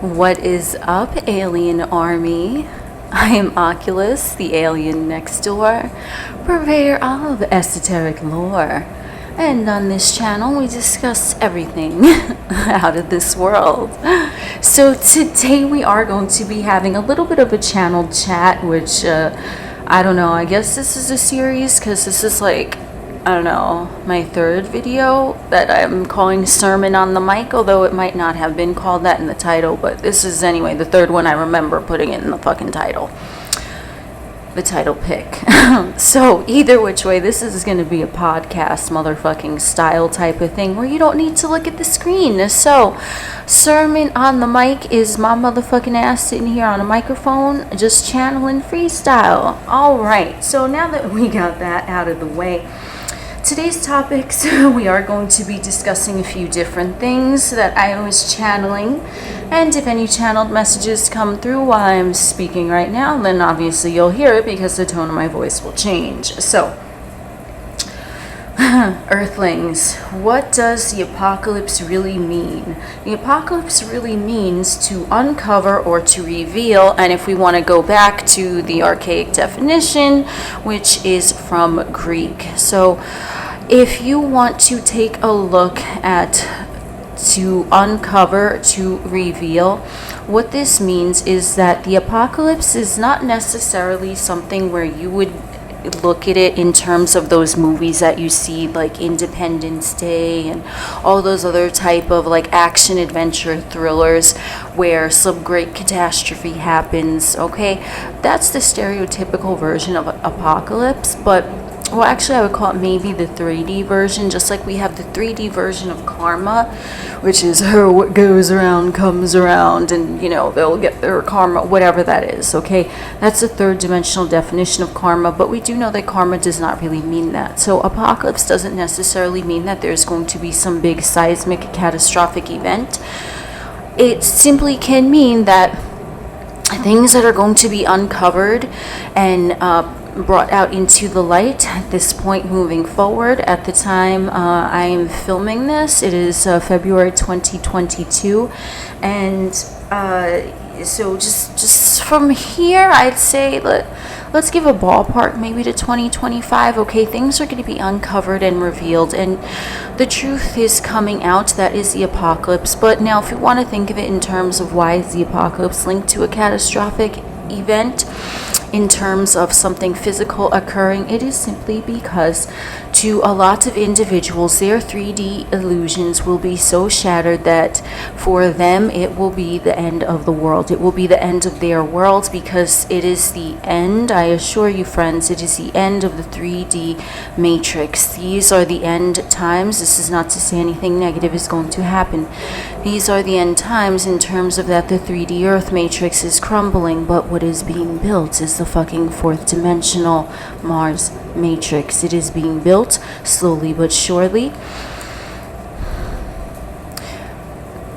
What is up, alienARMy? I am Oculus, the alien next door, purveyor of esoteric lore. And on this channel, we discuss everything out of this world. So today we are going to be having a little bit of a channel chat, which, I don't know, I guess this is a series, because this is like, I don't know, my third video that I'm calling Sermon on the Mic, although it might not have been called that in the title, but this is anyway the third one I remember putting it in the fucking title. The title pick. So either which way, this is going to be a podcast motherfucking style type of thing where you don't need to look at the screen. So Sermon on the Mic is my motherfucking ass sitting here on a microphone just channeling freestyle. Alright, so now that we got that out of the way, today's topics, we are going to be discussing a few different things that I was channeling, and if any channeled messages come through while I'm speaking right now, then obviously you'll hear it because the tone of my voice will change. So, Earthlings, what does the apocalypse really mean? The apocalypse really means to uncover or to reveal, and if we want to go back to the archaic definition, which is from Greek. So if you want to take a look at to uncover, to reveal, what this means is that the apocalypse is not necessarily something where you would look at it in terms of those movies that you see, like Independence Day and all those other type of like action adventure thrillers where some great catastrophe happens. Okay, that's the stereotypical version of apocalypse, but well, actually I would call it maybe the 3D version, just like we have the 3D version of karma, which is what goes around comes around, and you know, they'll get their karma, whatever that is. Okay, that's a third dimensional definition of karma, but we do know that karma does not really mean that. So apocalypse doesn't necessarily mean that there's going to be some big seismic catastrophic event. It simply can mean that things that are going to be uncovered and brought out into the light at this point moving forward. At the time I'm filming this, it is February 2022, and so just from here I'd say let's give a ballpark maybe to 2025. Okay, things are going to be uncovered and revealed, and the truth is coming out. That is the apocalypse. But now if you want to think of it in terms of why is the apocalypse linked to a catastrophic event, in terms of something physical occurring, it is simply because to a lot of individuals, their 3D illusions will be so shattered that for them it will be the end of the world. It will be the end of their world, because it is the end, I assure you friends, it is the end of the 3D matrix. These are the end times. This is not to say anything negative is going to happen. These are the end times in terms of that the 3D earth matrix is crumbling, but what is being built is the fucking fourth dimensional Mars matrix. It is being built slowly but surely.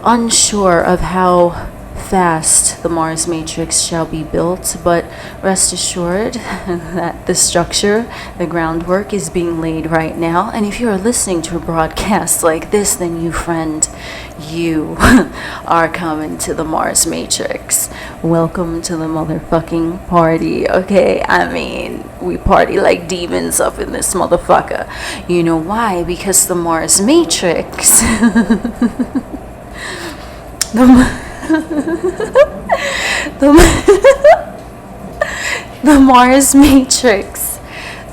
Unsure of how fast the Mars matrix shall be built, but rest assured that the structure, the groundwork is being laid right now. And if you are listening to a broadcast like this, then you friend, you are coming to the Mars matrix. Welcome to the motherfucking party. Okay, I mean, we party like demons up in this motherfucker. You know why? Because the Mars matrix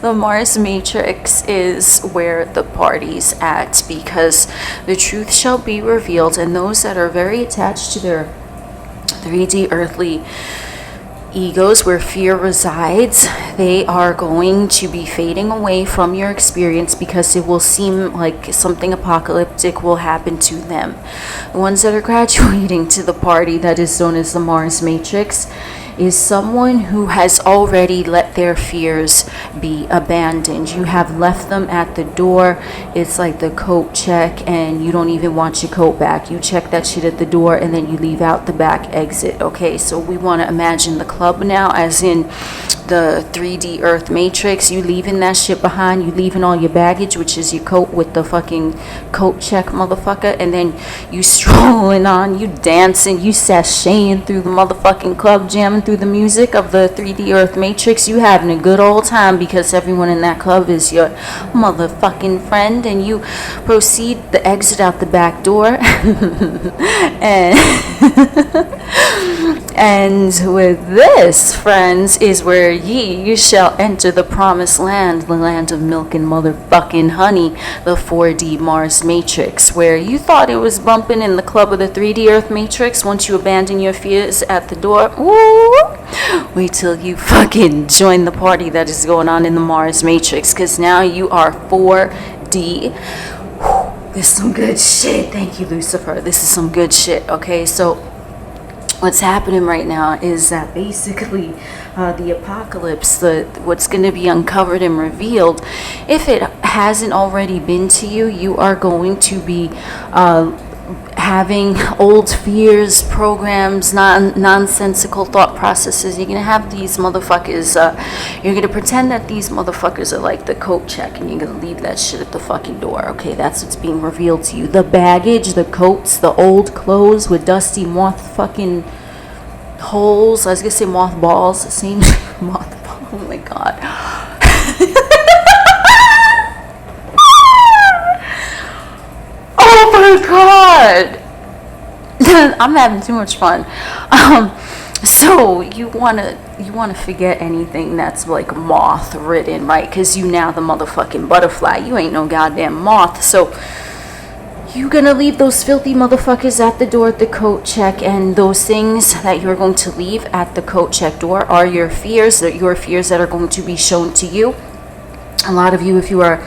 the Mars matrix is where the party's at, because the truth shall be revealed, and those that are very attached to their 3D earthly egos, where fear resides, they are going to be fading away from your experience, because it will seem like something apocalyptic will happen to them. The ones that are graduating to the party that is known as the Mars matrix, is someone who has already let their fears be abandoned. You have left them at the door. It's like the coat check, and you don't even want your coat back. You check that shit at the door and then you leave out the back exit. Okay, so we want to imagine the club now as in the 3D Earth Matrix. You leaving that shit behind. You leaving all your baggage, which is your coat with the fucking coat check, motherfucker. And then you strolling on, you dancing, you sashaying through the motherfucking club, jamming through the music of the 3D Earth Matrix. You having a good old time because everyone in that club is your motherfucking friend. And you proceed to exit out the back door. And with this, friends, is where ye shall enter the promised land, the land of milk and motherfucking honey, the 4D Mars Matrix, where you thought it was bumping in the club of the 3D Earth Matrix. Once you abandon your fears at the door, ooh, wait till you fucking join the party that is going on in the Mars Matrix, because now you are 4D. This is some good shit. Thank you, Lucifer. This is some good shit. Okay, so what's happening right now is that basically the apocalypse, what's going to be uncovered and revealed, if it hasn't already been to you, you are going to be having old fears, programs, nonsensical thought processes. You're going to have these motherfuckers, you're going to pretend that these motherfuckers are like the coat check, and you're going to leave that shit at the fucking door. Okay, that's what's being revealed to you. The baggage, the coats, the old clothes with dusty moth fucking holes. I was going to say mothballs. Same mothball. Oh my god. Oh my god. I'm having too much fun. So you wanna forget anything that's like moth ridden, right? Because you now the motherfucking butterfly. You ain't no goddamn moth. So you gonna leave those filthy motherfuckers at the door at the coat check, and those things that you're going to leave at the coat check door are your fears. Your fears that are going to be shown to you. A lot of you, if you are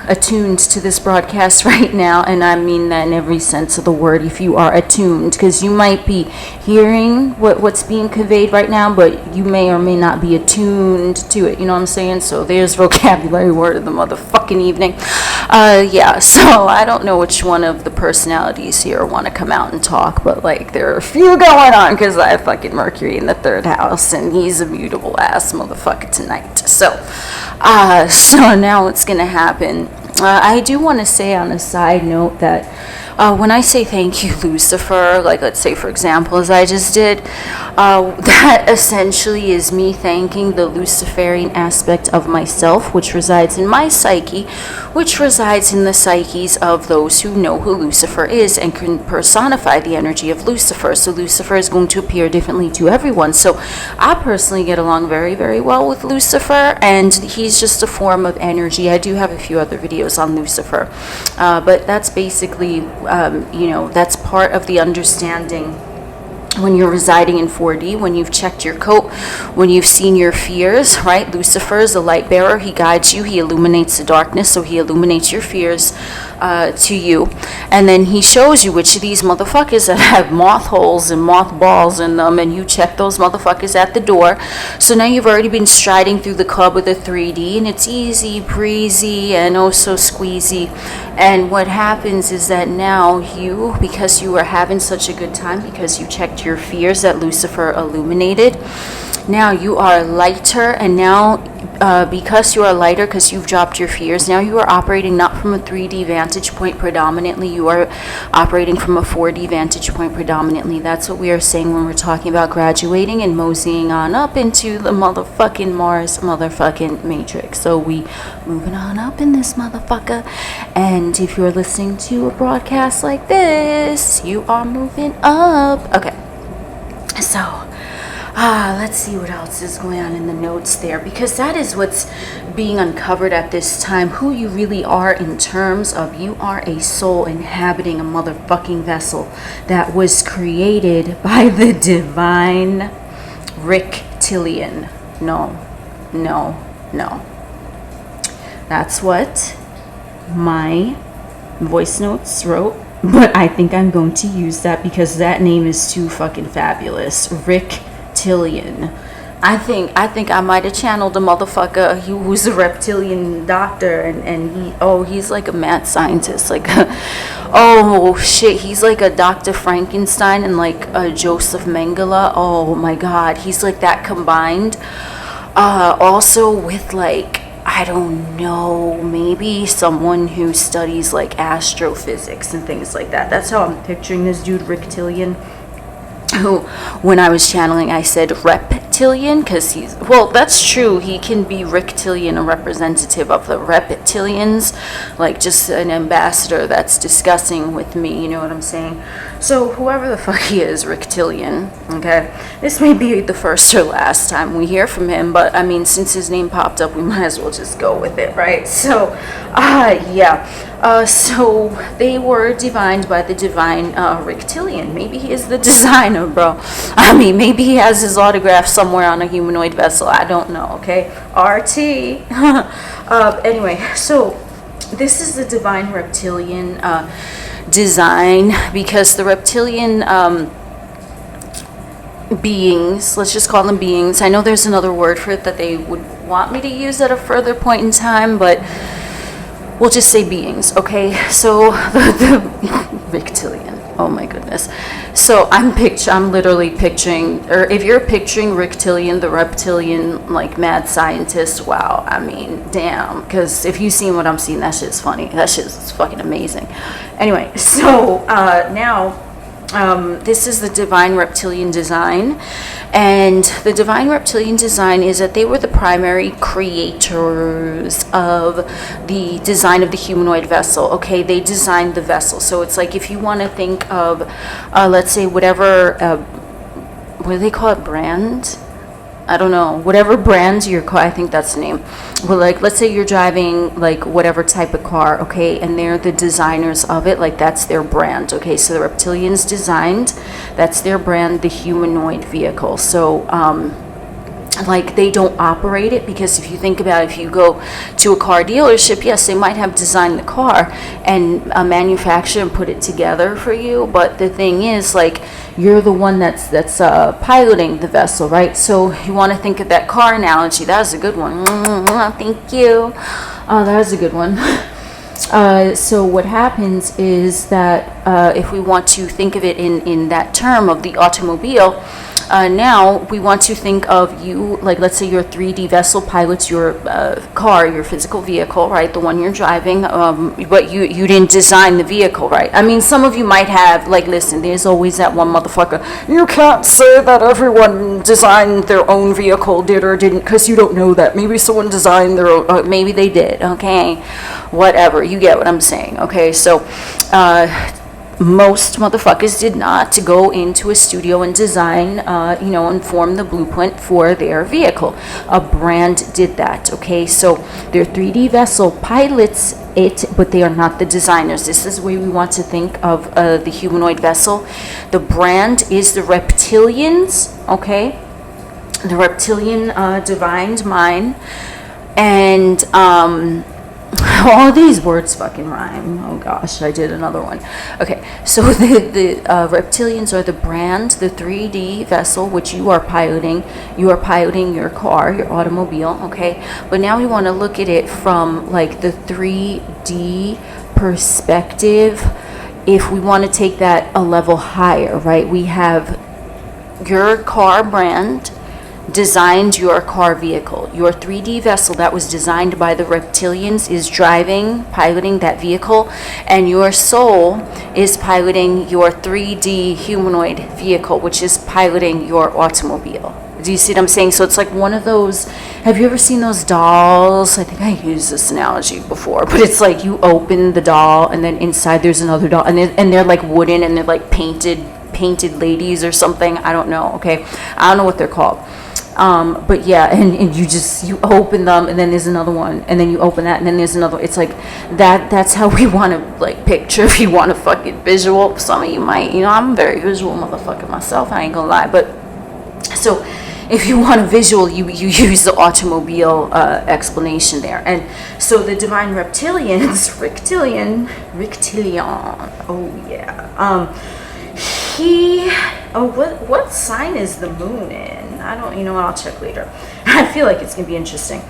attuned to this broadcast right now, and I mean that in every sense of the word, if you are attuned, because you might be hearing what's being conveyed right now, but you may or may not be attuned to it, you know what I'm saying? So there's vocabulary word of the motherfucking evening. Yeah, so I don't know which one of the personalities here want to come out and talk, but like there are a few going on, because I have fucking Mercury in the 3rd house, and he's a mutable ass motherfucker tonight. So now what's gonna happen? I do want to say on a side note that when I say thank you, Lucifer, like let's say for example, as I just did, that essentially is me thanking the Luciferian aspect of myself, which resides in my psyche, which resides in the psyches of those who know who Lucifer is and can personify the energy of Lucifer. So Lucifer is going to appear differently to everyone. So I personally get along very, very well with Lucifer, and he's just a form of energy. I do have a few other videos on Lucifer, but that's basically that's part of the understanding when you're residing in 4D, when you've checked your coat, when you've seen your fears, right? Lucifer is the light bearer. He guides you. He illuminates the darkness. So he illuminates your fears to you. And then he shows you which of these motherfuckers that have moth holes and moth balls in them, and you check those motherfuckers at the door. So now you've already been striding through the club with a 3D, and it's easy breezy and oh so squeezy. And what happens is that now you, because you are having such a good time, because you checked your fears that Lucifer illuminated, now you are lighter, and now because you are lighter, because you've dropped your fears, now you are operating not from a 3D vantage point predominantly, you are operating from a 4D vantage point predominantly. That's what we are saying when we're talking about graduating and moseying on up into the motherfucking Mars motherfucking Matrix. So we moving on up in this motherfucker, and if you're listening to a broadcast like this, you are moving up. Okay, so let's see what else is going on in the notes there, because that is what's being uncovered at this time, who you really are in terms of you are a soul inhabiting a motherfucking vessel that was created by the divine Reptilian. No. That's what my voice notes wrote, but I think I'm going to use that because that name is too fucking fabulous. Reptilian. reptilian. I think I might have channeled a motherfucker who's a reptilian doctor, and he's like a mad scientist, like oh shit, he's like a Dr. Frankenstein and like a Joseph Mengele. Oh my god, he's like that combined. Also with like, I don't know, maybe someone who studies like astrophysics and things like that. That's how I'm picturing this dude, Reptilian. Who, when I was channeling, I said reptilian because he's, well, that's true. He can be reptilian, a representative of the reptilians, like just an ambassador that's discussing with me, you know what I'm saying? So whoever the fuck he is, reptilian, okay? This may be the first or last time we hear from him, but I mean, since his name popped up, we might as well just go with it, right? So, yeah. So they were divined by the divine Reptilian. Maybe he is the designer, bro. I mean, maybe he has his autograph somewhere on a humanoid vessel. I don't know, okay? RT. Anyway, so this is the divine Reptilian design, because the reptilian beings, let's just call them beings. I know there's another word for it that they would want me to use at a further point in time, but we'll just say beings, okay? So the reptilian, oh my goodness. So I'm literally picturing, or if you're picturing reptilian, the reptilian like mad scientist, wow, I mean, damn, because if you've seen what I'm seeing, that shit's funny. That shit's fucking amazing. Anyway, so now this is the divine reptilian design, and the divine reptilian design is that they were the primary creators of the design of the humanoid vessel. Okay, they designed the vessel. So it's like, if you want to think of let's say whatever what do they call it, brand, I don't know, whatever brand your car, I think that's the name. Well, like, let's say you're driving like whatever type of car, okay, and they're the designers of it, like that's their brand, okay? So the reptilians designed, that's their brand, the humanoid vehicle. So like, they don't operate it, because if you think about it, if you go to a car dealership, yes, they might have designed the car and manufactured and put it together for you, but the thing is, like, you're the one that's piloting the vessel, right? So you want to think of that car analogy. That was a good one. Thank you. That was a good one. So what happens is that if we want to think of it in that term of the automobile, now we want to think of you, like, let's say your 3D vessel pilots your car, your physical vehicle, right, the one you're driving, but you didn't design the vehicle, right? I mean, some of you might have, like, listen, there's always that one motherfucker, you can't say that everyone designed their own vehicle, did or didn't, because you don't know that. Maybe someone designed their own, maybe they did, okay, whatever, you get what I'm saying, okay? So most motherfuckers did not to go into a studio and design, and form the blueprint for their vehicle. A brand did that, okay? So their 3D vessel pilots it, but they are not the designers. This is the way we want to think of the humanoid vessel. The brand is the reptilians, okay? The reptilian divine mind, and all these words fucking rhyme. Oh gosh, I did another one. Okay, so the reptilians are the brand, the 3D vessel, which you are piloting. You are piloting your car, your automobile, okay? But now we want to look at it from like the 3D perspective. If we want to take that a level higher, right? We have your car brand designed your car vehicle. Your 3D vessel that was designed by the reptilians is driving, piloting that vehicle, and your soul is piloting your 3D humanoid vehicle, which is piloting your automobile. Do you see what I'm saying? So it's like one of those, have you ever seen those dolls? I think I used this analogy before, but it's like you open the doll and then inside there's another doll, and they're like wooden, and they're like painted ladies or something. I don't know, okay? I don't know what they're called. But yeah, and you open them, and then there's another one, and then you open that, and then there's another. It's like that's how we want to like picture. If you want a fucking visual, some of you might, I'm a very visual motherfucker myself, I ain't gonna lie. But so if you want a visual, you use the automobile explanation there. And so the divine reptilians, reptilian, oh yeah, what sign is the moon in? I don't, you know what, I'll check later. I feel like it's going to be interesting.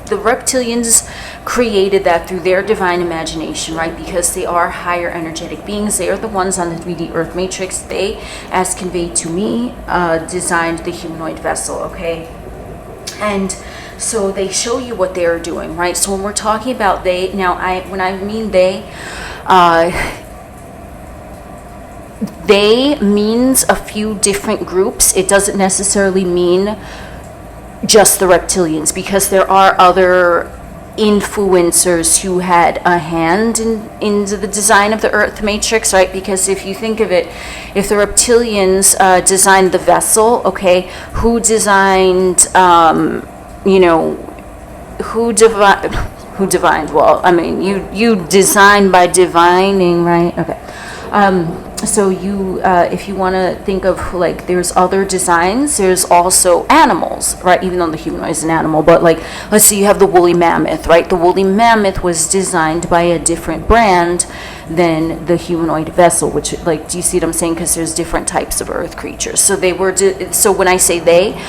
The reptilians created that through their divine imagination, right? Because they are higher energetic beings. They are the ones on the 3D Earth matrix. They, as conveyed to me, designed the humanoid vessel, okay? And so they show you what they are doing, right? So when we're talking about they, now when I mean they means a few different groups. It doesn't necessarily mean just the reptilians, because there are other influencers who had a hand in the design of the Earth matrix, right? Because if you think of it, if the reptilians designed the vessel, okay, who designed, you know, who divined? Well, I mean, you design by divining, right? Okay. So you, if you want to think of, like, there's other designs, there's also animals, right? Even though the humanoid is an animal, but, like, let's say you have the woolly mammoth, right? The woolly mammoth was designed by a different brand than the humanoid vessel, which, like, do you see what I'm saying? Because there's different types of earth creatures. So they were, so when I say they,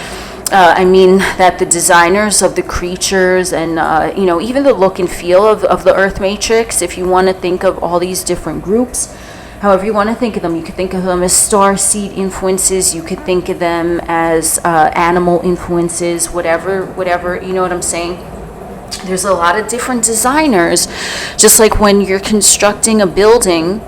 I mean that the designers of the creatures and, you know, even the look and feel of the Earth matrix, if you want to think of all these different groups, however you want to think of them, you could think of them as star seed influences, you could think of them as animal influences, whatever, you know what I'm saying? There's a lot of different designers. Just like when you're constructing a building,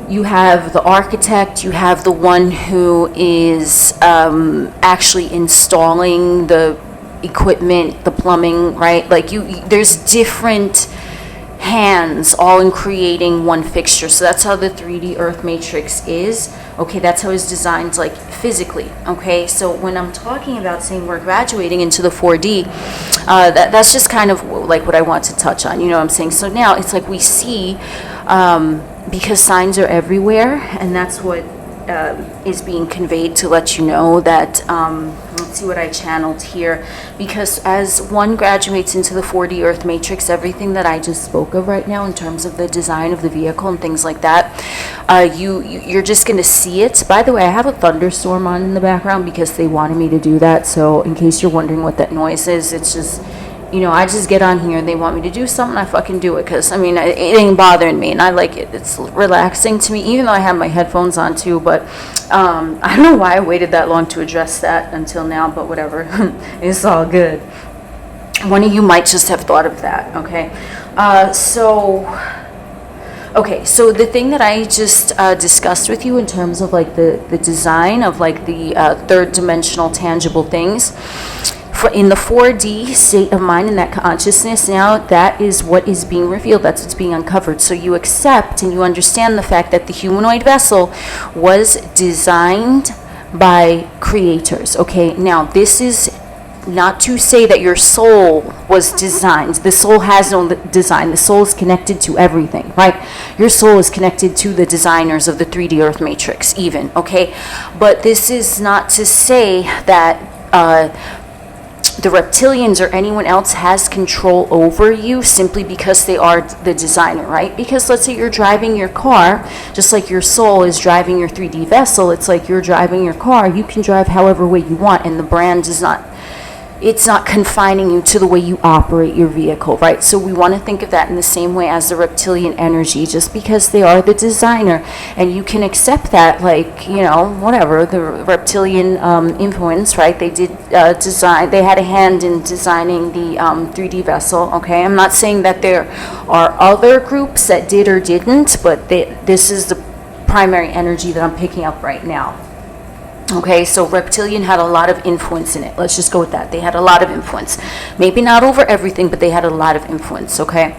you have the architect, you have the one who is actually installing the equipment, the plumbing, right? Like there's different hands all in creating one fixture. So that's how the 3D Earth matrix is. Okay, that's how it's designed, like, physically. Okay, so when I'm talking about saying we're graduating into the 4D, that's just kind of like what I want to touch on, you know what I'm saying? So now it's like we see, because signs are everywhere, and that's what is being conveyed to let you know that, let's see what I channeled here, because as one graduates into the 4D Earth matrix, everything that I just spoke of right now in terms of the design of the vehicle and things like that, you're just going to see it. By the way, I have a thunderstorm on in the background because they wanted me to do that, so in case you're wondering what that noise is, it's just, you know, I just get on here and they want me to do something, I fucking do it, because, I mean, it ain't bothering me, and I like it. It's relaxing to me, even though I have my headphones on too, but I don't know why I waited that long to address that until now, but whatever. It's all good. One of you might just have thought of that, okay? So the thing that I just discussed with you in terms of, like, the design of, like, the third dimensional tangible things, in the 4D state of mind and that consciousness, now that is what is being revealed, that's what's being uncovered. So you accept and you understand the fact that the humanoid vessel was designed by creators. Okay, now this is not to say that your soul was designed. The soul has no design. The soul is connected to everything, right? Your soul is connected to the designers of the 3D Earth matrix even, okay? But this is not to say that the reptilians or anyone else has control over you simply because they are the designer, right? Because let's say you're driving your car, just like your soul is driving your 3D vessel, it's like you're driving your car, you can drive however way you want, and the brand is not, it's not confining you to the way you operate your vehicle, right? So we want to think of that in the same way as the reptilian energy, just because they are the designer, and you can accept that, like, you know, whatever, the reptilian influence, right? They did design, they had a hand in designing the 3D vessel, okay? I'm not saying that there are other groups that did or didn't, but this is the primary energy that I'm picking up right now. Okay, so reptilian had a lot of influence in it. Let's just go with that. They had a lot of influence. Maybe not over everything, but they had a lot of influence, okay?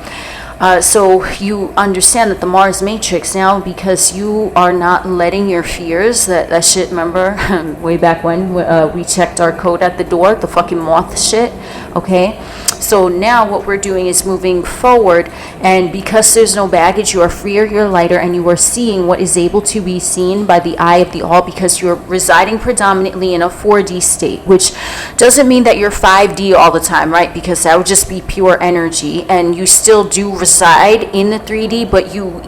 So you understand that the Mars matrix now, because you are not letting your fears, that shit, remember, way back when we checked our code at the door, the fucking moth shit, okay? So now what we're doing is moving forward, and because there's no baggage, you are freer, you're lighter, and you are seeing what is able to be seen by the eye of the all, because you're residing predominantly in a 4D state, which doesn't mean that you're 5D all the time, right? Because that would just be pure energy, and you still do reside in the 3D, but you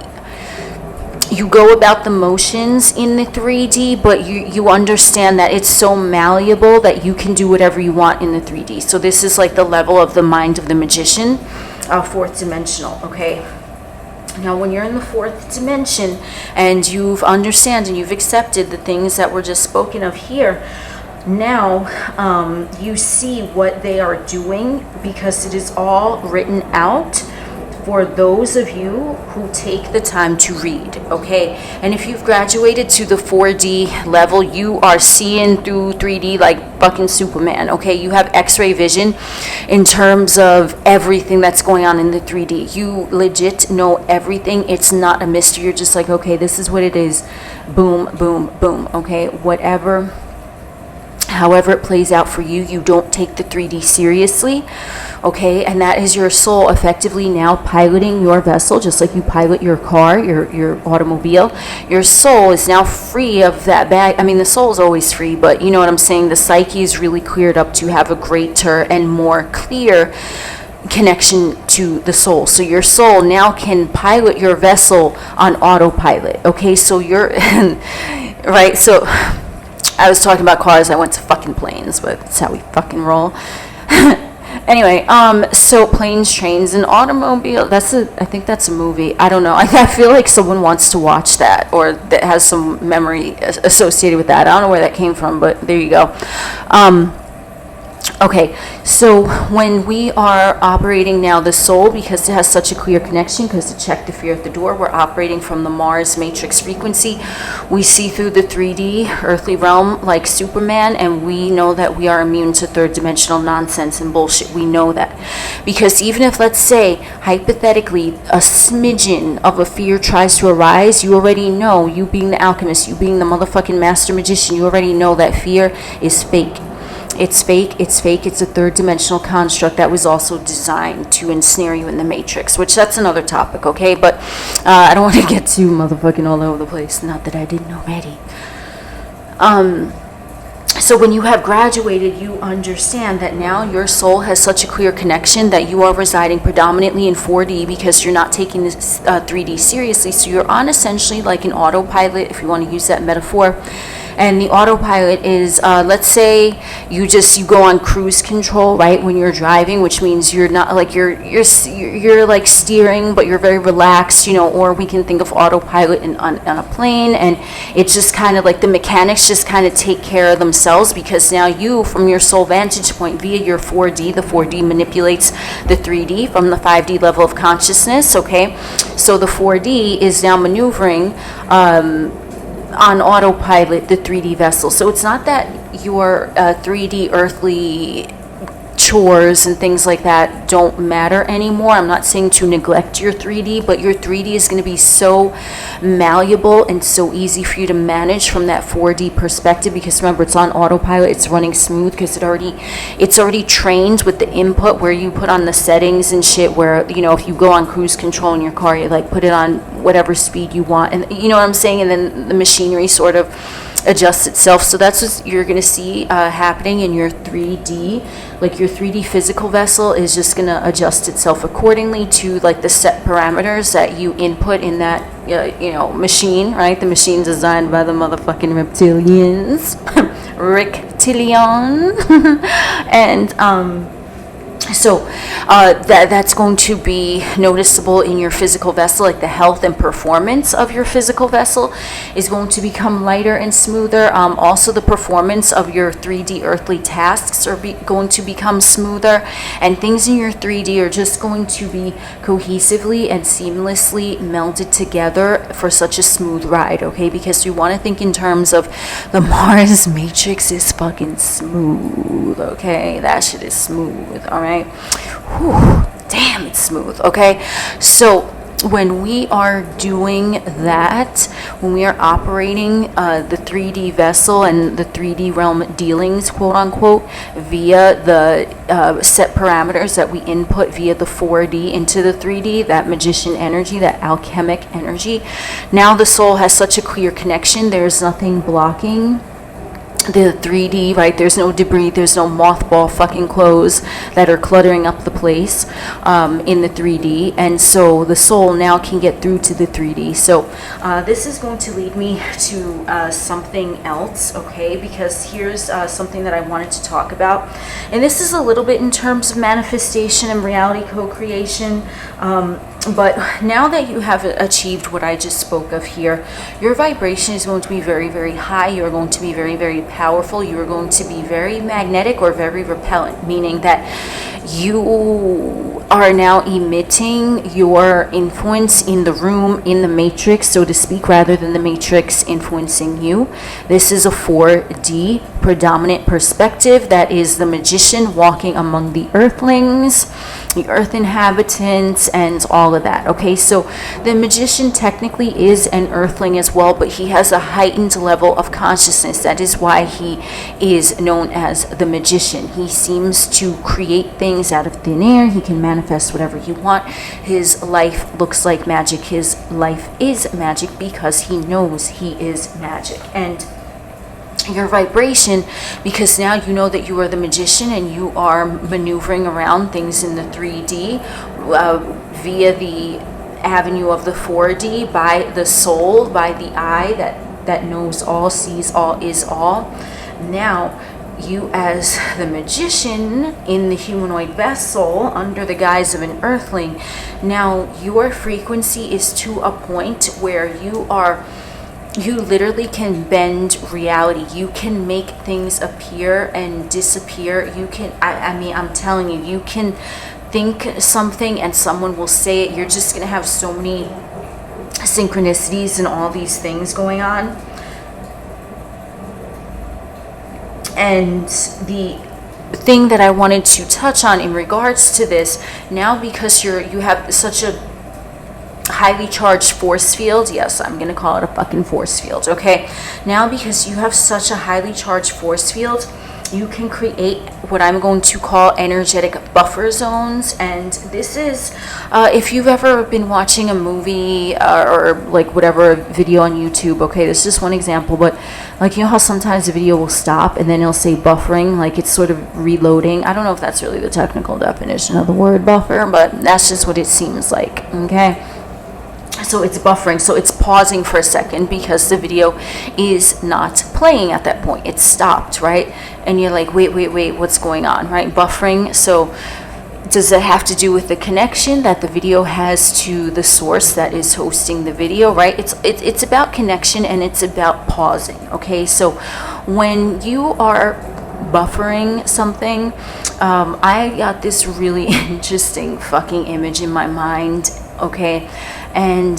you go about the motions in the 3D, but you understand that it's so malleable that you can do whatever you want in the 3D. So this is like the level of the mind of the magician, fourth dimensional, okay? Now, when you're in the fourth dimension and you've understand and you've accepted the things that were just spoken of here, now you see what they are doing, because it is all written out for those of you who take the time to read, okay? And if you've graduated to the 4D level, you are seeing through 3D like fucking Superman, okay? You have X-ray vision in terms of everything that's going on in the 3D. You legit know everything. It's not a mystery. You're just like, okay, this is what it is. Boom, boom, boom, okay? Whatever. However it plays out for you, you don't take the 3D seriously, okay? And that is your soul effectively now piloting your vessel, just like you pilot your car, your automobile. Your soul is now free of that bag. I mean, the soul is always free, but you know what I'm saying? The psyche is really cleared up to have a greater and more clear connection to the soul. So your soul now can pilot your vessel on autopilot, okay? So you're, right? So I was talking about cars, I went to fucking planes, but that's how we fucking roll. Anyway, so planes, trains, and automobile, I think that's a movie. I don't know. I feel like someone wants to watch that, or that has some memory associated with that. I don't know where that came from, but there you go. Okay, so when we are operating now the soul, because it has such a clear connection, because to check the fear at the door, we're operating from the Mars matrix frequency. We see through the 3D earthly realm like Superman, and we know that we are immune to third dimensional nonsense and bullshit. We know that. Because even if, let's say, hypothetically, a smidgen of a fear tries to arise, you already know, you being the alchemist, you being the motherfucking master magician, you already know that fear is fake. It's fake, it's fake, it's a third dimensional construct that was also designed to ensnare you in the matrix, which that's another topic, okay? But I don't want to get too motherfucking all over the place, not that I didn't already. So when you have graduated, you understand that now your soul has such a clear connection that you are residing predominantly in 4D because you're not taking this 3D seriously. So you're on essentially like an autopilot, if you want to use that metaphor. And the autopilot is, let's say you go on cruise control, right, when you're driving, which means you're not like you're like steering, but you're very relaxed, you know. Or we can think of autopilot on a plane, and it's just kind of like the mechanics just kind of take care of themselves, because now you, from your soul vantage point via your 4D, the 4D manipulates the 3D from the 5D level of consciousness, okay? So the 4D is now maneuvering on autopilot the 3D vessel. So it's not that your 3D earthly chores and things like that don't matter anymore. I'm not saying to neglect your 3D, but your 3D is going to be so malleable and so easy for you to manage from that 4D perspective, because remember, it's on autopilot, it's running smooth, because it's already trained with the input where you put on the settings and shit, where, you know, if you go on cruise control in your car, you like put it on whatever speed you want, and you know what I'm saying, and then the machinery sort of adjusts itself. So that's what you're going to see happening in your 3D. Like your 3D physical vessel is just going to adjust itself accordingly to like the set parameters that you input in that machine, right? The machine designed by the motherfucking reptilians. Reptilian. And so that's going to be noticeable in your physical vessel, like the health and performance of your physical vessel is going to become lighter and smoother. Also, the performance of your 3D earthly tasks are going to become smoother, and things in your 3D are just going to be cohesively and seamlessly melded together for such a smooth ride, okay? Because you want to think in terms of the Mars matrix is fucking smooth, okay? That shit is smooth, all right? Whew, damn, it's smooth, okay? So when we are doing that, when we are operating the 3D vessel and the 3D realm dealings, quote unquote, via the set parameters that we input via the 4D into the 3D, that magician energy, that alchemic energy, now the soul has such a clear connection, there's nothing blocking the 3D, right? There's no debris, there's no mothball fucking clothes that are cluttering up the place in the 3D, and so the soul now can get through to the 3D. So this is going to lead me to something else, okay? Because here's something that I wanted to talk about, and this is a little bit in terms of manifestation and reality co-creation. But now that you have achieved what I just spoke of here, your vibration is going to be very, very high. You're going to be very, very powerful. You are going to be very magnetic or very repellent, meaning that you are now emitting your influence in the room, in the matrix, so to speak, rather than the matrix influencing you. This is a 4D predominant perspective. That is the magician walking among the earthlings, the earth inhabitants, and all of that. Okay, so the magician technically is an earthling as well, but he has a heightened level of consciousness. That is why he is known as the magician. He seems to create things out of thin air. He can manifest whatever he wants. His life looks like magic. His life is magic because he knows he is magic. And your vibration, because now you know that you are the magician and you are maneuvering around things in the 3D via the avenue of the 4D, by the soul, by the eye that knows all, sees all, is all. Now you as the magician in the humanoid vessel under the guise of an earthling, now your frequency is to a point where you literally can bend reality. You can make things appear and disappear. You can, I mean, I'm telling you, you can think something and someone will say it. You're just going to have so many synchronicities and all these things going on. And the thing that I wanted to touch on in regards to this, now because you have such a highly charged force field, yes, I'm gonna call it a fucking force field, okay? Now because you have such a highly charged force field, you can create what I'm going to call energetic buffer zones. And this is, if you've ever been watching a movie or like whatever video on YouTube, okay, this is just one example, but like, you know how sometimes the video will stop and then it'll say buffering, like it's sort of reloading. I don't know if that's really the technical definition of the word buffer, but that's just what it seems like, okay? So it's buffering, so it's pausing for a second because the video is not playing at that point. It's stopped, right? And you're like, wait, what's going on, right? Buffering. So does that have to do with the connection that the video has to the source that is hosting the video, right? It's about connection and it's about pausing, okay? So when you are buffering something, I got this really interesting fucking image in my mind, okay? And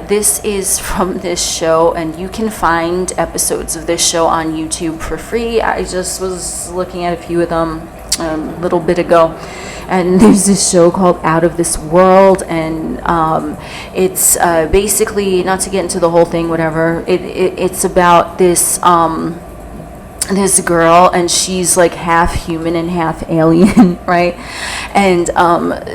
this is from this show, and you can find episodes of this show on YouTube for free. I just was looking at a few of them a little bit ago, and there's this show called Out of This World, and it's basically, not to get into the whole thing, whatever, it's about this this girl, and she's like half human and half alien, right? And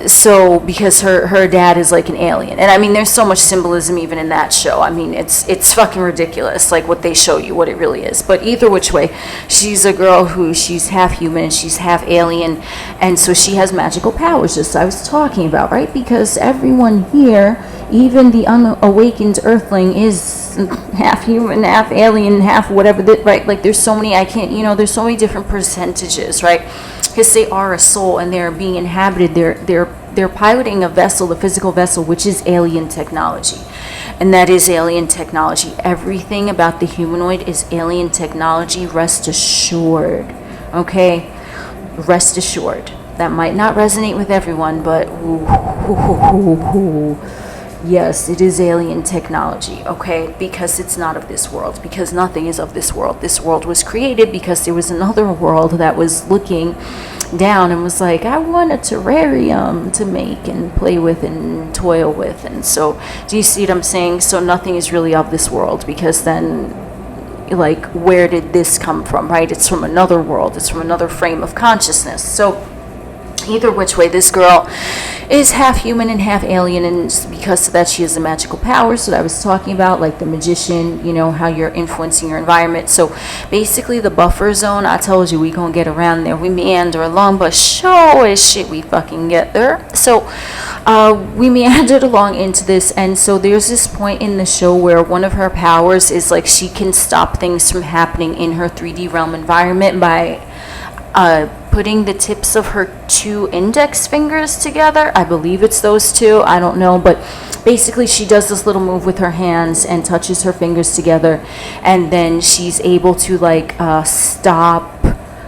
so because her dad is like an alien, and I mean there's so much symbolism even in that show. I mean it's fucking ridiculous, like what they show you, what it really is. But either which way, she's a girl who she's half human and she's half alien, and so she has magical powers, just as I was talking about, right? Because everyone here, even the unawakened earthling, is half human, half alien, half whatever, right? Like there's so many, I can't, there's so many different percentages, right? Because they are a soul and they're being inhabited. They're piloting a vessel, the physical vessel, which is alien technology. And that is alien technology. Everything about the humanoid is alien technology, rest assured, okay? Rest assured. That might not resonate with everyone, but yes, it is alien technology, okay? Because it's not of this world, because nothing is of this world. This world was created because there was another world that was looking down and was like, I want a terrarium to make and play with and toil with. And so, do you see what I'm saying? So nothing is really of this world, because then, like, where did this come from, right? It's from another world. It's from another frame of consciousness. So Either which way, this girl is half human and half alien, and because of that she has the magical powers that I was talking about, like the magician, you know, how you're influencing your environment. So basically the buffer zone, I told you we gonna get around there. We meander along, but sure as shit we fucking get there. So we meandered along into this, and so there's this point in the show where one of her powers is like she can stop things from happening in her 3D realm environment by putting the tips of her 2 index fingers together. I believe it's those 2. I don't know, but basically she does this little move with her hands and touches her fingers together, and then she's able to like stop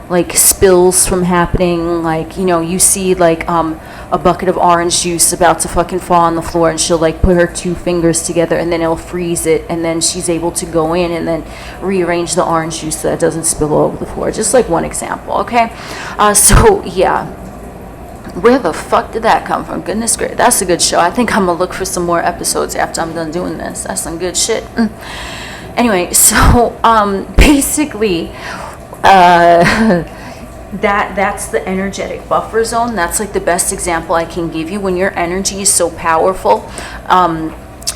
like spills from happening. Like, you know, you see like a bucket of orange juice about to fucking fall on the floor, and she'll like put her 2 fingers together and then it'll freeze it, and then she's able to go in and then rearrange the orange juice so that it doesn't spill all over the floor. Just like one example, okay? So yeah, where the fuck did that come from? Goodness gracious, that's a good show. I think I'm gonna look for some more episodes after I'm done doing this. That's some good shit. Anyway, so basically that's the energetic buffer zone. That's like the best example I can give you. When your energy is so powerful,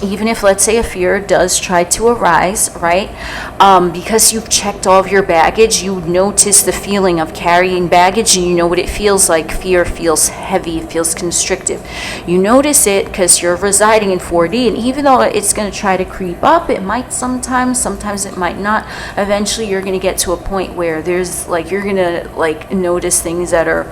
even if, let's say, a fear does try to arise, right? Because you've checked all of your baggage, you notice the feeling of carrying baggage, and you know what it feels like. Fear feels heavy, it feels constrictive. You notice it because you're residing in 4D, and even though it's going to try to creep up, it might sometimes it might not. Eventually, you're going to get to a point where there's like, you're going to like notice things that are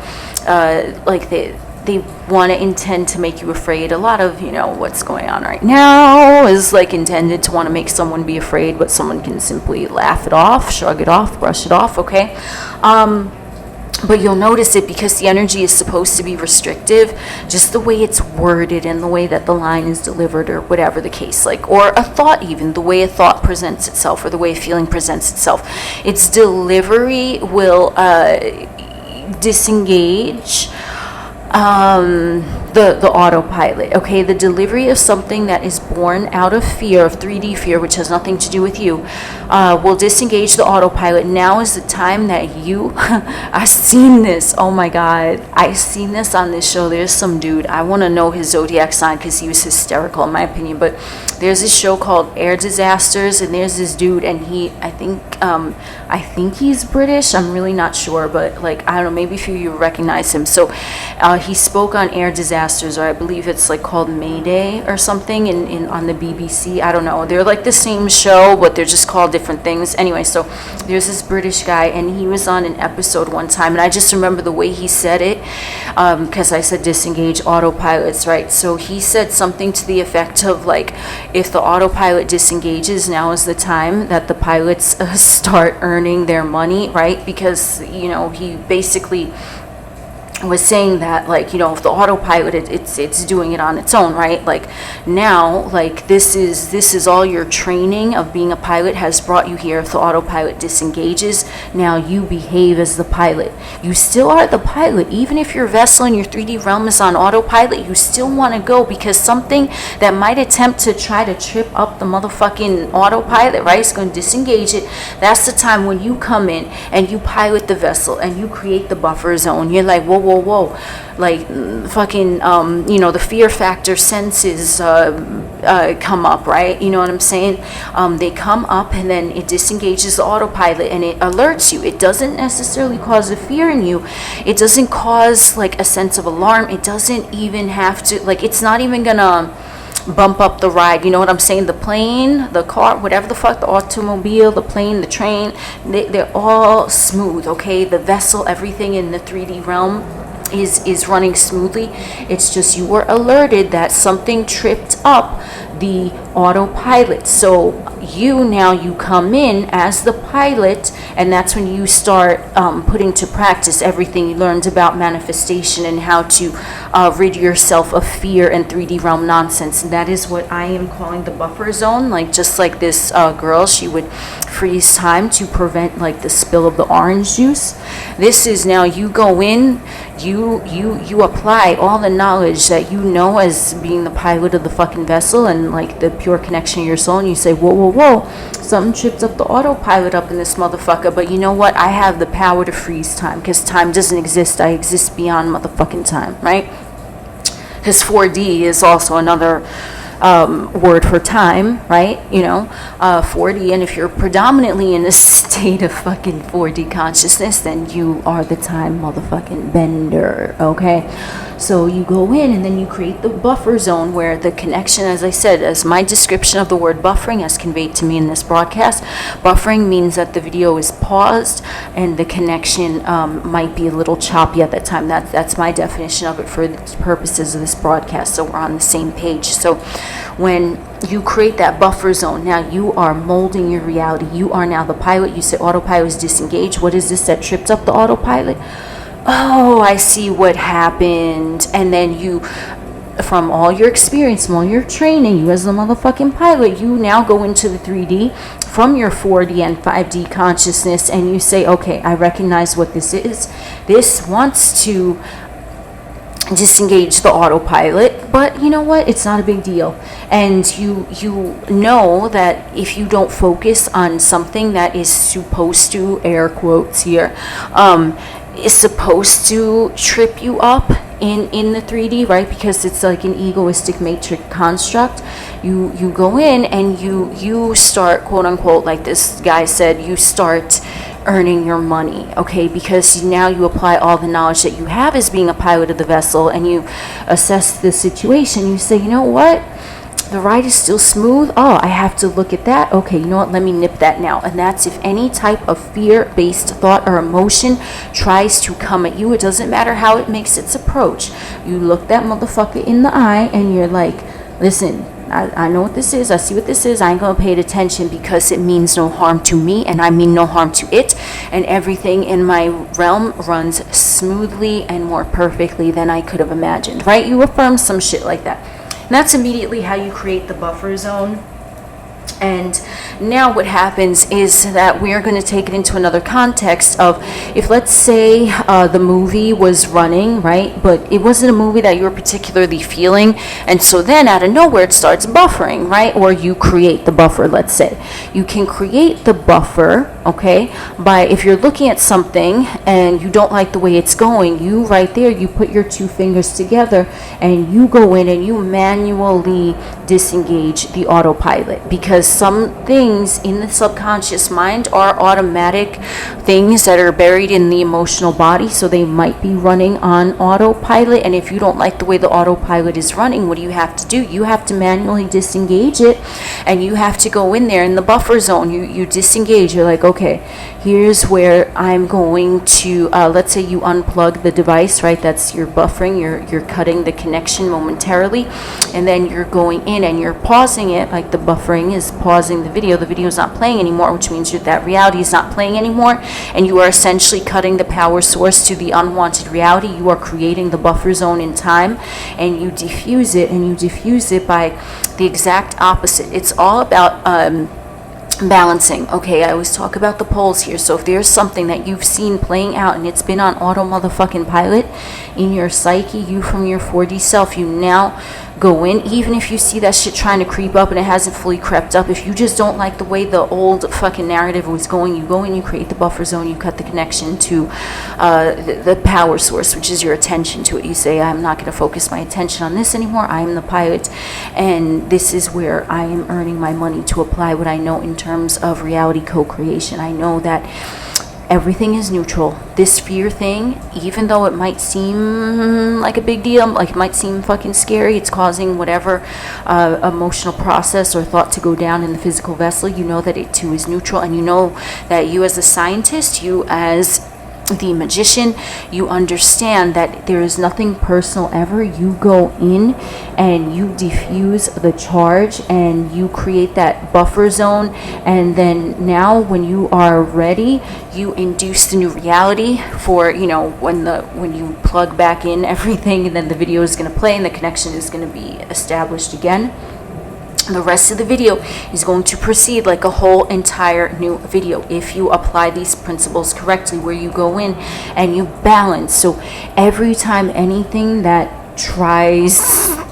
like they want to intend to make you afraid. A lot of, you know, what's going on right now is like intended to want to make someone be afraid, but someone can simply laugh it off, shrug it off, brush it off, okay? But you'll notice it because the energy is supposed to be restrictive, just the way it's worded and the way that the line is delivered, or whatever the case, like, or a thought, even the way a thought presents itself, or the way a feeling presents itself. Its delivery will disengage the autopilot, okay? The delivery of something that is born out of fear, of 3D fear, which has nothing to do with you, will disengage the autopilot. Now is the time that you I've seen this, oh my god, I've seen this on this show. There's some dude, I want to know his zodiac sign because he was hysterical in my opinion, but there's this show called Air Disasters, and there's this dude, and he, I think he's British, I'm really not sure, but like, I don't know, maybe a few of you recognize him. So he spoke on air disasters, or I believe it's like called Mayday or something, in on the BBC. I don't know, they're like the same show, but they're just called different things. Anyway, so there's this British guy, and he was on an episode one time, and I just remember the way he said it, because I said disengage autopilots, right? So he said something to the effect of like, if the autopilot disengages, now is the time that the pilots start earning their money, right? Because, you know, he basically was saying that, like, you know, if the autopilot, it's doing it on its own, right? Like, now, like, this is all your training of being a pilot has brought you here. If the autopilot disengages, now you behave as the pilot. You still are the pilot. Even if your vessel in your 3D realm is on autopilot, you still want to go, because something that might attempt to try to trip up the motherfucking autopilot, right, it's going to disengage it. That's the time when you come in and you pilot the vessel and you create the buffer zone. You're like, whoa, like, fucking, you know, the fear factor senses come up, right? You know what I'm saying? They come up, and then it disengages the autopilot, and it alerts you. It doesn't necessarily cause a fear in you. It doesn't cause like a sense of alarm. It doesn't even have to, like, it's not even gonna bump up the ride. You know what I'm saying? The plane, the car, whatever the fuck, the automobile, the plane, the train, they're all smooth, okay? The vessel, everything in the 3D realm is running smoothly. It's just you were alerted that something tripped up the autopilot. So you come in as the pilot, and that's when you start putting to practice everything you learned about manifestation and how to rid yourself of fear and 3D realm nonsense. And that is what I am calling the buffer zone. Like, just like this girl, she would freeze time to prevent like the spill of the orange juice. This is now you go in, you apply all the knowledge that you know as being the pilot of the fucking vessel, and like the pure connection of your soul, and you say, whoa, something tripped up the autopilot up in this motherfucker, but you know what? I have the power to freeze time, because time doesn't exist. I exist beyond motherfucking time, right? Because 4D is also another word for time, right? 4D, and if you're predominantly in a state of fucking 4D consciousness, then you are the time motherfucking bender, okay? So you go in and then you create the buffer zone where the connection, as I said, as my description of the word buffering as conveyed to me in this broadcast, buffering means that the video is paused and the connection might be a little choppy at that time. That's my definition of it for the purposes of this broadcast, so we're on the same page. So when you create that buffer zone, now you are molding your reality. You are now the pilot. You said autopilot is disengaged. What is this that tripped up the autopilot? Oh, I see what happened. And then you, from all your experience, from all your training, you as the motherfucking pilot, you now go into the 3D from your 4D and 5D consciousness, and you say, okay, I recognize what this is. This wants to disengage the autopilot, but you know what, it's not a big deal. And you know that if you don't focus on something that is supposed to, air quotes here, is supposed to trip you up in the 3D, right? Because it's like an egoistic matrix construct. You go in and you start, quote unquote, like this guy said, you start earning your money, okay? Because now you apply all the knowledge that you have as being a pilot of the vessel, and you assess the situation. You say, you know what? The ride is still smooth. Oh, I have to look at that. Okay, you know what? Let me nip that now. And that's if any type of fear-based thought or emotion tries to come at you. It doesn't matter how it makes its approach. You look that motherfucker in the eye and you're like, listen, I know what this is. I see what this is. I ain't going to pay it attention because it means no harm to me and I mean no harm to it. And everything in my realm runs smoothly and more perfectly than I could have imagined, right? You affirm some shit like that. And that's immediately how you create the buffer zone. And now what happens is that we are going to take it into another context of, if let's say the movie was running, right, but it wasn't a movie that you were particularly feeling, and so then out of nowhere it starts buffering, right? Or you create the buffer, let's say. You can create the buffer, okay, by, if you're looking at something and you don't like the way it's going, you right there, you put your two fingers together and you go in and you manually disengage the autopilot, because some things in the subconscious mind are automatic things that are buried in the emotional body, so they might be running on autopilot. And if you don't like the way the autopilot is running, what do you have to do? You have to manually disengage it, and you have to go in there in the buffer zone. You disengage. You're like, okay, here's where I'm going to let's say you unplug the device, right? That's your buffering. You're cutting the connection momentarily, and then you're going in and you're pausing it, like the buffering is pausing the video. The video is not playing anymore, which means that reality is not playing anymore, and you are essentially cutting the power source to the unwanted reality. You are creating the buffer zone in time, and you diffuse it, and you diffuse it by the exact opposite. It's all about balancing. Okay, I always talk about the poles here. So if there's something that you've seen playing out and it's been on auto motherfucking pilot in your psyche, you from your 4D self, you now go in, even if you see that shit trying to creep up and it hasn't fully crept up. If you just don't like the way the old fucking narrative was going, you go in, you create the buffer zone, you cut the connection to the power source, which is your attention to it. You say, I'm not going to focus my attention on this anymore. I am the pilot, and this is where I am earning my money to apply what I know in terms of reality co-creation. I know that everything is neutral. This fear thing, even though it might seem like a big deal, like it might seem fucking scary, it's causing whatever emotional process or thought to go down in the physical vessel, you know that it too is neutral, and you know that you as a scientist, you as the magician, you understand that there is nothing personal ever. You go in and you diffuse the charge and you create that buffer zone, and then now when you are ready, you induce the new reality for, you know, when you plug back in everything, and then the video is going to play and the connection is going to be established again. The rest of the video is going to proceed like a whole entire new video if you apply these principles correctly, where you go in and you balance. So every time anything that tries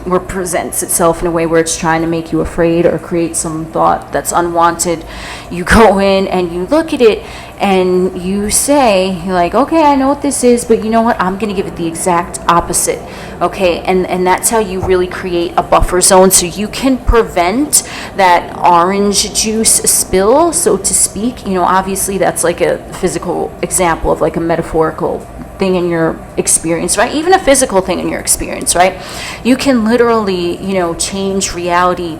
or presents itself in a way where it's trying to make you afraid or create some thought that's unwanted, you go in and you look at it and you say, you're like, okay, I know what this is, but you know what, I'm going to give it the exact opposite. Okay, and that's how you really create a buffer zone, so you can prevent that orange juice spill, so to speak. You know, obviously that's like a physical example of like a metaphorical thing in your experience, right? Even a physical thing in your experience, right? You can literally, you know, change reality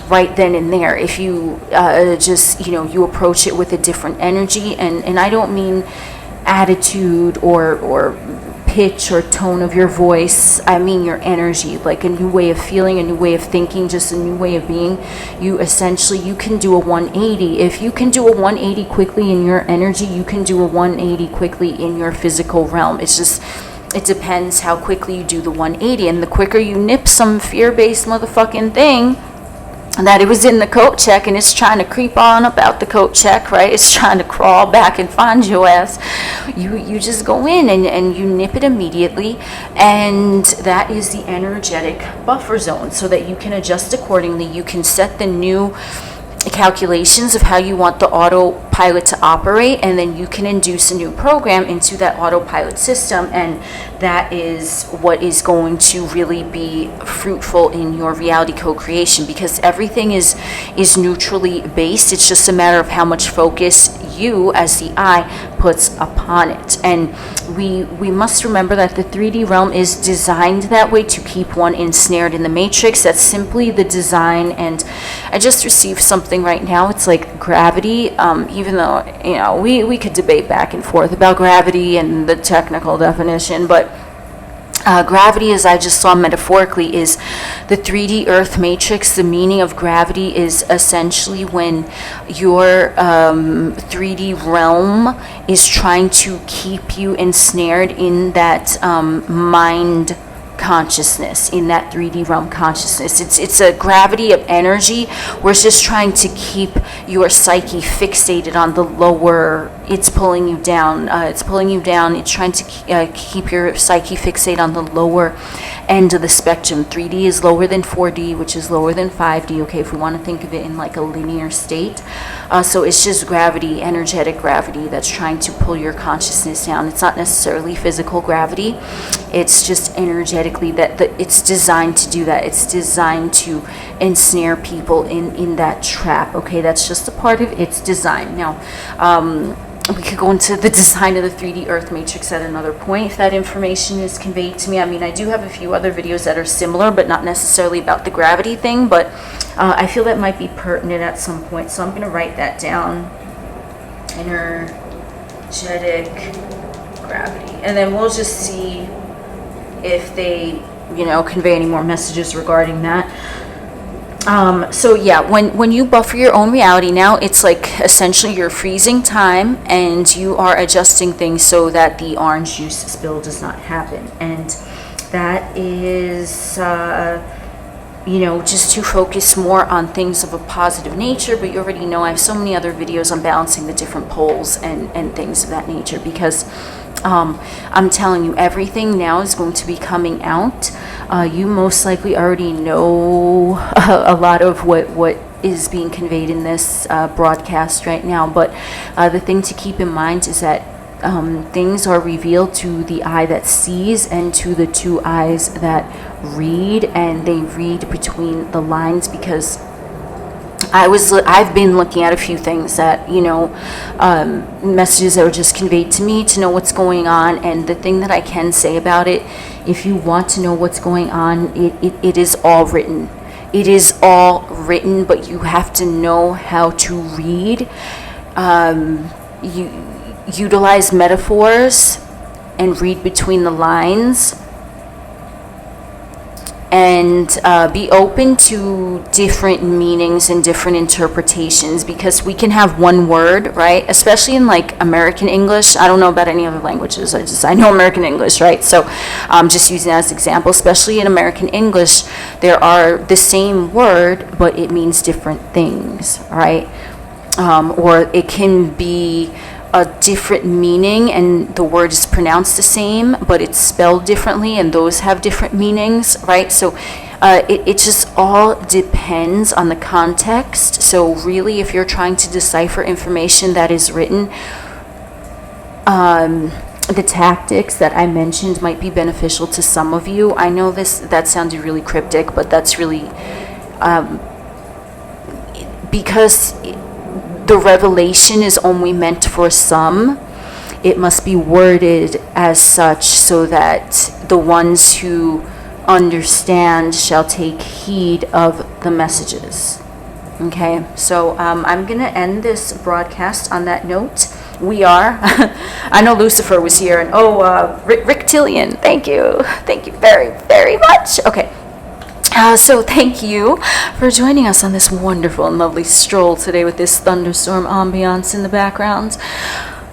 right then and there if you just, you know, you approach it with a different energy. And I don't mean attitude or pitch or tone of your voice. I mean your energy, like a new way of feeling, a new way of thinking, just a new way of being. You essentially, you can do a 180. If you can do a 180 quickly in your energy, you can do a 180 quickly in your physical realm. It's just, it depends how quickly you do the 180. And the quicker you nip some fear-based motherfucking thing that it was in the coat check and it's trying to creep on up out the coat check, right? It's trying to crawl back and find your ass. You just go in and you nip it immediately, and that is the energetic buffer zone, so that you can adjust accordingly. You can set the new calculations of how you want the autopilot to operate, and then you can induce a new program into that autopilot system, and that is what is going to really be fruitful in your reality co-creation, because everything is neutrally based. It's just a matter of how much focus you as the I puts upon it. And we must remember that the 3D realm is designed that way, to keep one ensnared in the matrix. That's simply the design. And I just received something right now. It's like gravity, even though, you know, we could debate back and forth about gravity and the technical definition, but gravity, as I just saw metaphorically, is the 3D Earth matrix. The meaning of gravity is essentially when your 3D realm is trying to keep you ensnared in that mind consciousness, in that 3D realm consciousness. It's a gravity of energy where it's just trying to keep your psyche fixated on the lower. It's pulling you down. It's trying to keep your psyche fixated on the lower end of the spectrum. 3D is lower than 4D, which is lower than 5D, okay, if we want to think of it in like a linear state. So it's just gravity, energetic gravity, that's trying to pull your consciousness down. It's not necessarily physical gravity. It's just energetically that it's designed to do that. It's designed to ensnare people in that trap, okay? That's just a part of its design. Now, we could go into the design of the 3D Earth Matrix at another point if that information is conveyed to me. I mean, I do have a few other videos that are similar, but not necessarily about the gravity thing, but I feel that might be pertinent at some point, so I'm going to write that down. Energetic gravity. And then we'll just see if they, you know, convey any more messages regarding that. So yeah, when you buffer your own reality, now it's like essentially you're freezing time and you are adjusting things so that the orange juice spill does not happen. And that is, you know, just to focus more on things of a positive nature. But you already know I have so many other videos on balancing the different poles and things of that nature, because I'm telling you, everything now is going to be coming out. You most likely already know a lot of what is being conveyed in this broadcast right now, but the thing to keep in mind is that things are revealed to the eye that sees and to the two eyes that read, and they read between the lines, because I've been looking at a few things that, you know, messages that were just conveyed to me to know what's going on. And the thing that I can say about it, if you want to know what's going on, it is all written. It is all written, but you have to know how to read. You utilize metaphors and read between the lines. And be open to different meanings and different interpretations, because we can have one word, right? Especially in like American English. I don't know about any other languages. I know American English, right? So I'm just using that as an example. Especially in American English, there are the same word, but it means different things, right? Or it can be a different meaning and the word is pronounced the same, but it's spelled differently, and those have different meanings, right? So It just all depends on the context. So really, if you're trying to decipher information that is written, the tactics that I mentioned might be beneficial to some of you. I know that sounded really cryptic, but that's really because the revelation is only meant for some. It must be worded as such so that the ones who understand shall take heed of the messages. Okay, so I'm gonna end this broadcast on that note. We are. I know Lucifer was here, and Reptilian. Thank you very, very much. Okay. So thank you for joining us on this wonderful and lovely stroll today with this thunderstorm ambiance in the background.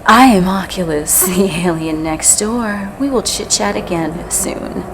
I am Oculus, the alien next door. We will chit-chat again soon.